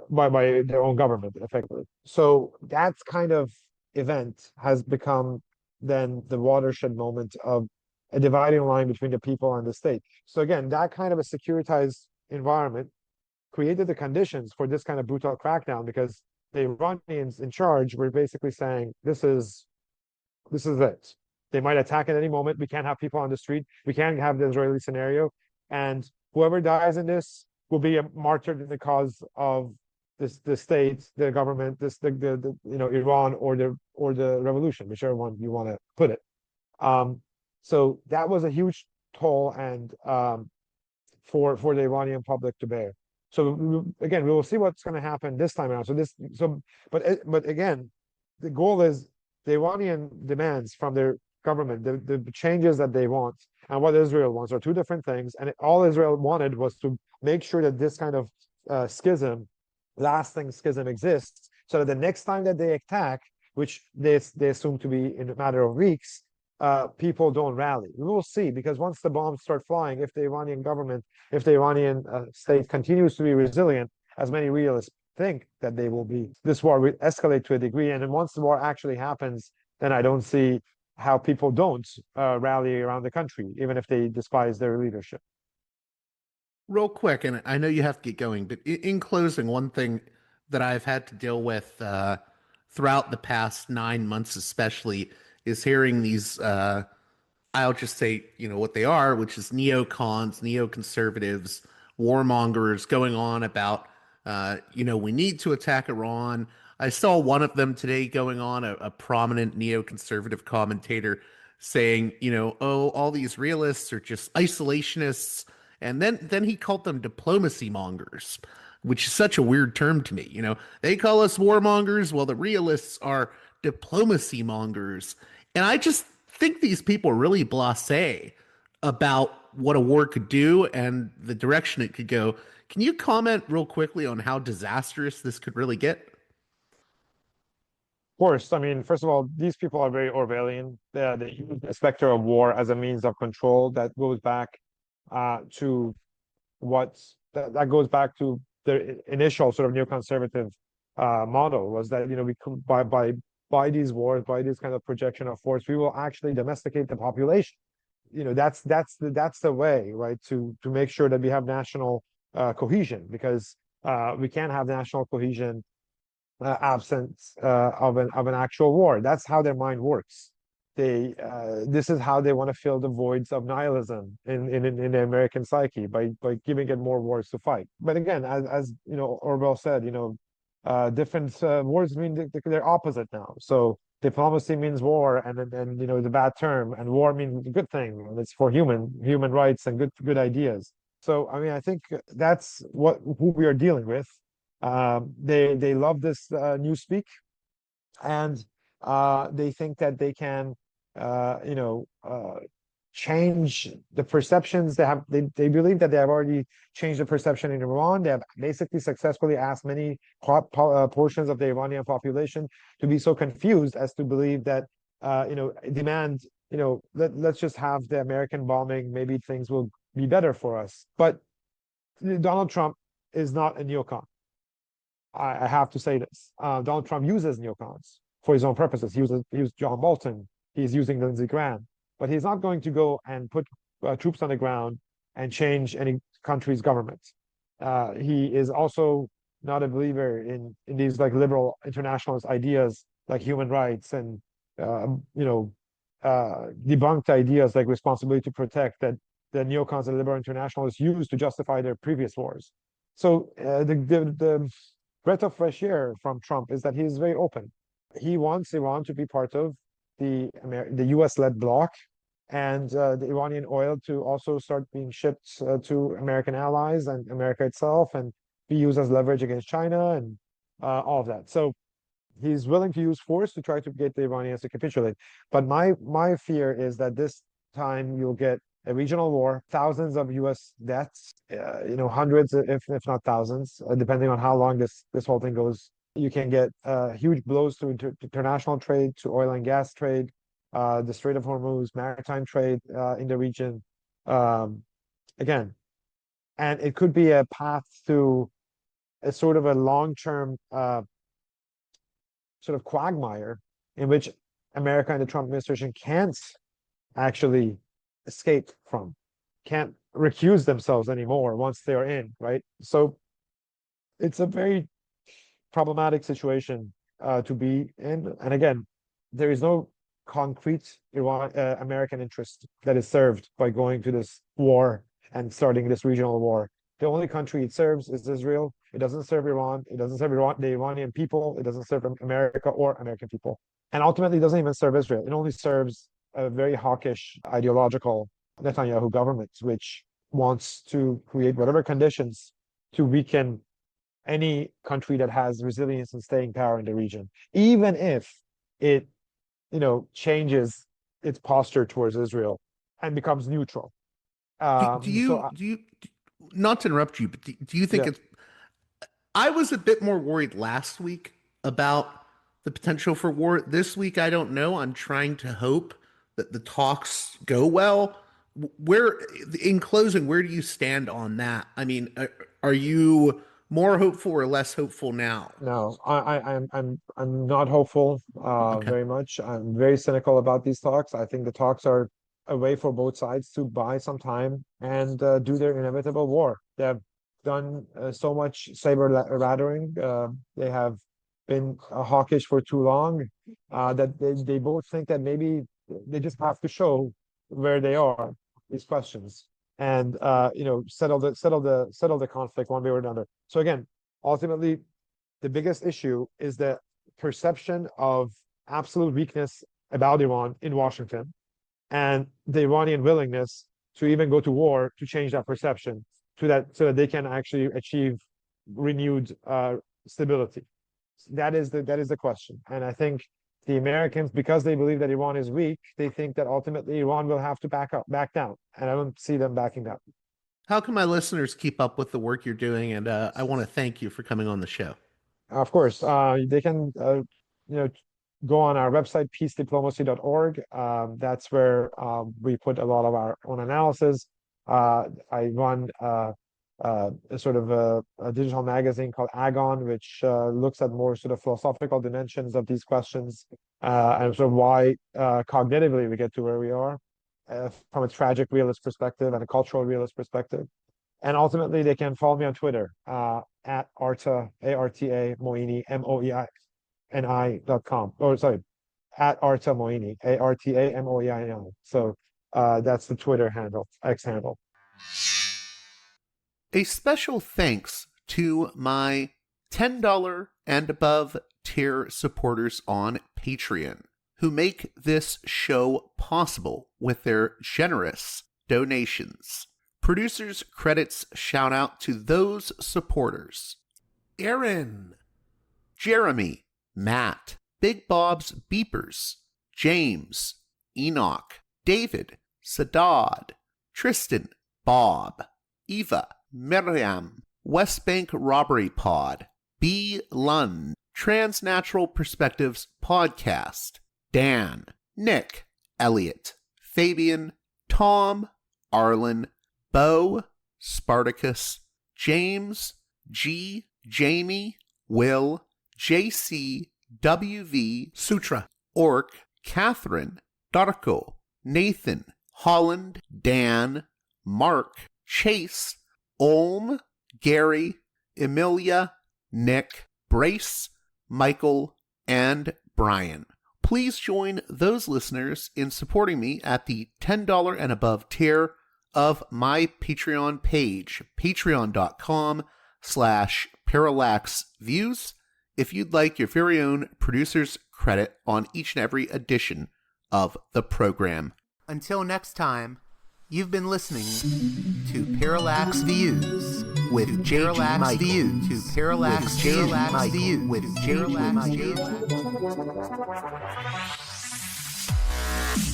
by their own government, effectively. So that kind of event has become then the watershed moment of a dividing line between the people and the state. So again, that kind of a securitized environment created the conditions for this kind of brutal crackdown, because the Iranians in charge were basically saying, this is it. They might attack at any moment. We can't have people on the street. We can't have the Israeli scenario. And whoever dies in this will be a martyr in the cause of the state, the government, Iran or the revolution, whichever one you want to put it. So that was a huge toll and for the Iranian public to bear. So again, we will see what's going to happen this time around. But again, the goal is the Iranian demands from their government, the changes that they want and what Israel wants are two different things. And all Israel wanted was to make sure that this kind of lasting schism exists, so that the next time that they attack, which they assume to be in a matter of weeks, people don't rally. We will see, because once the bombs start flying, if the Iranian state continues to be resilient, as many realists think that they will be, this war will escalate to a degree. And then once the war actually happens, then I don't see how people don't rally around the country, even if they despise their leadership. Real quick, and I know you have to get going, but in closing, one thing that I've had to deal with throughout the past 9 months especially is hearing these, I'll just say, what they are, which is neocons, neoconservatives, warmongers going on about, we need to attack Iran. I saw one of them today going on, a prominent neoconservative commentator saying, oh, all these realists are just isolationists. And then he called them diplomacy mongers, which is such a weird term to me. They call us warmongers. Well, the realists are diplomacy mongers. And I just think these people are really blasé about what a war could do and the direction it could go. Can you comment real quickly on how disastrous this could really get? Course, I mean, first of all, these people are very Orwellian. They use the specter of war as a means of control that goes back to that goes back to the initial sort of neoconservative model was that we could by these wars, by this kind of projection of force, we will actually domesticate the population. That's the way, right, to make sure that we have national cohesion, because we can't have national cohesion absence of an actual war. That's how their mind works. This is how they want to fill the voids of nihilism in the American psyche by giving it more wars to fight. But again, as Orwell said, different wars mean they're opposite now. So diplomacy means war, and the bad term, and war means a good thing. It's for human rights and good ideas. So I mean, I think that's who we are dealing with. They love this newspeak, and they think that they can change the perceptions they have. They believe that they have already changed the perception in Iran. They have basically successfully asked many portions of the Iranian population to be so confused as to believe that demand let's just have the American bombing, maybe things will be better for us. But Donald Trump is not a neocon. I have to say this. Donald Trump uses neocons for his own purposes. He used John Bolton. He's using Lindsey Graham. But he's not going to go and put troops on the ground and change any country's government. He is also not a believer in these like liberal internationalist ideas like human rights and debunked ideas like responsibility to protect that the neocons and liberal internationalists use to justify their previous wars. So the breath of fresh air from Trump is that he is very open. He wants Iran to be part of the US-led bloc, and the Iranian oil to also start being shipped to American allies and America itself, and be used as leverage against China and all of that. So he's willing to use force to try to get the Iranians to capitulate. But my fear is that this time you'll get a regional war, thousands of US deaths, hundreds, if not thousands, depending on how long this whole thing goes. You can get huge blows to international trade, to oil and gas trade, the Strait of Hormuz, maritime trade in the region. Again, and it could be a path to a sort of a long-term sort of quagmire in which America and the Trump administration can't actually escape from, can't recuse themselves anymore once they're in, right? So it's a very problematic situation to be in. And again, there is no concrete American interest that is served by going to this war and starting this regional war. The only country it serves is Israel. It doesn't serve Iran. It doesn't serve the Iranian people. It doesn't serve America or American people. And ultimately, it doesn't even serve Israel. It only serves a very hawkish, ideological Netanyahu government, which wants to create whatever conditions to weaken any country that has resilience and staying power in the region, even if it, changes its posture towards Israel and becomes neutral. Not to interrupt you, but do you think Yeah. it's, I was a bit more worried last week about the potential for war. This week, I don't know. I'm trying to hope that the talks go well. Where, in closing, where do you stand on that? I mean, are you more hopeful or less hopeful now? No, I'm not hopeful Okay. very much. I'm very cynical about these talks. I think the talks are a way for both sides to buy some time and do their inevitable war. They have done so much saber rattling. They have been hawkish for too long that they both think that maybe they just have to show where they are, these questions, and settle the conflict one way or another. So again, ultimately, the biggest issue is the perception of absolute weakness about Iran in Washington, and the Iranian willingness to even go to war to change that perception so that they can actually achieve renewed stability. That is the question. And I think the Americans, because they believe that Iran is weak, they think that ultimately Iran will have to back down. And I don't see them backing down. How can my listeners keep up with the work you're doing? And I want to thank you for coming on the show. Of course, they can, go on our website, peacediplomacy.org. That's where we put a lot of our own analysis. I run a sort of a digital magazine called Agon, which looks at more sort of philosophical dimensions of these questions, and sort of why cognitively we get to where we are from a tragic realist perspective and a cultural realist perspective. And ultimately, they can follow me on Twitter at Arta, Arta Moeini, Moeini.com. Or sorry, at Arta Moeini, Arta Moeini. So that's the Twitter handle, X handle. A special thanks to my $10 and above tier supporters on Patreon, who make this show possible with their generous donations. Producers credits shout out to those supporters: Aaron, Jeremy, Matt, Big Bob's Beepers, James, Enoch, David, Sadad, Tristan, Bob, Eva, Miriam, West Bank Robbery Pod, B. Lund, Transnatural Perspectives Podcast, Dan, Nick, Elliot, Fabian, Tom, Arlen, Bo, Spartacus, James, G, Jamie, Will, JC, WV, Sutra, Orc, Catherine, Darko, Nathan, Holland, Dan, Mark, Chase, Olm, Gary, Emilia, Nick, Brace, Michael, and Brian. Please join those listeners in supporting me at the $10 and above tier of my Patreon page, patreon.com/Parallax Views, if you'd like your very own producer's credit on each and every edition of the program. Until next time, you've been listening to Parallax Views with Parallax Views to Parallax Views with Parallax Views.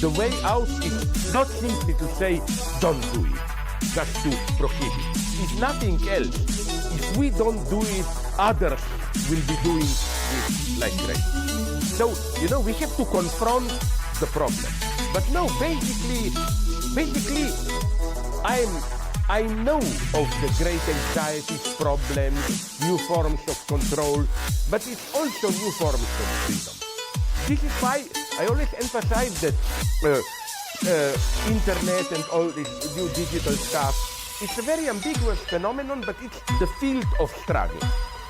The way out is not simply to say, don't do it, just to prohibit. It's nothing else. If we don't do it, others will be doing it like crazy. So, we have to confront the problem. But no, basically, I know of the great anxieties, problems, new forms of control, but it's also new forms of freedom. This is why I always emphasize that internet and all this new digital stuff, it's a very ambiguous phenomenon, but it's the field of struggle.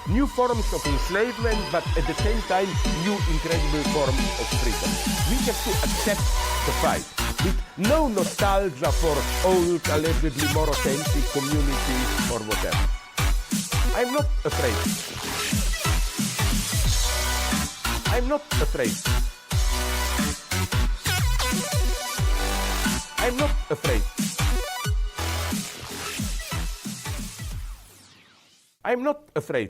New forms of enslavement, but at the same time, new incredible forms of freedom. We have to accept the fight with no nostalgia for old, allegedly more authentic communities or whatever. I'm not afraid. I'm not afraid. I'm not afraid. I'm not afraid.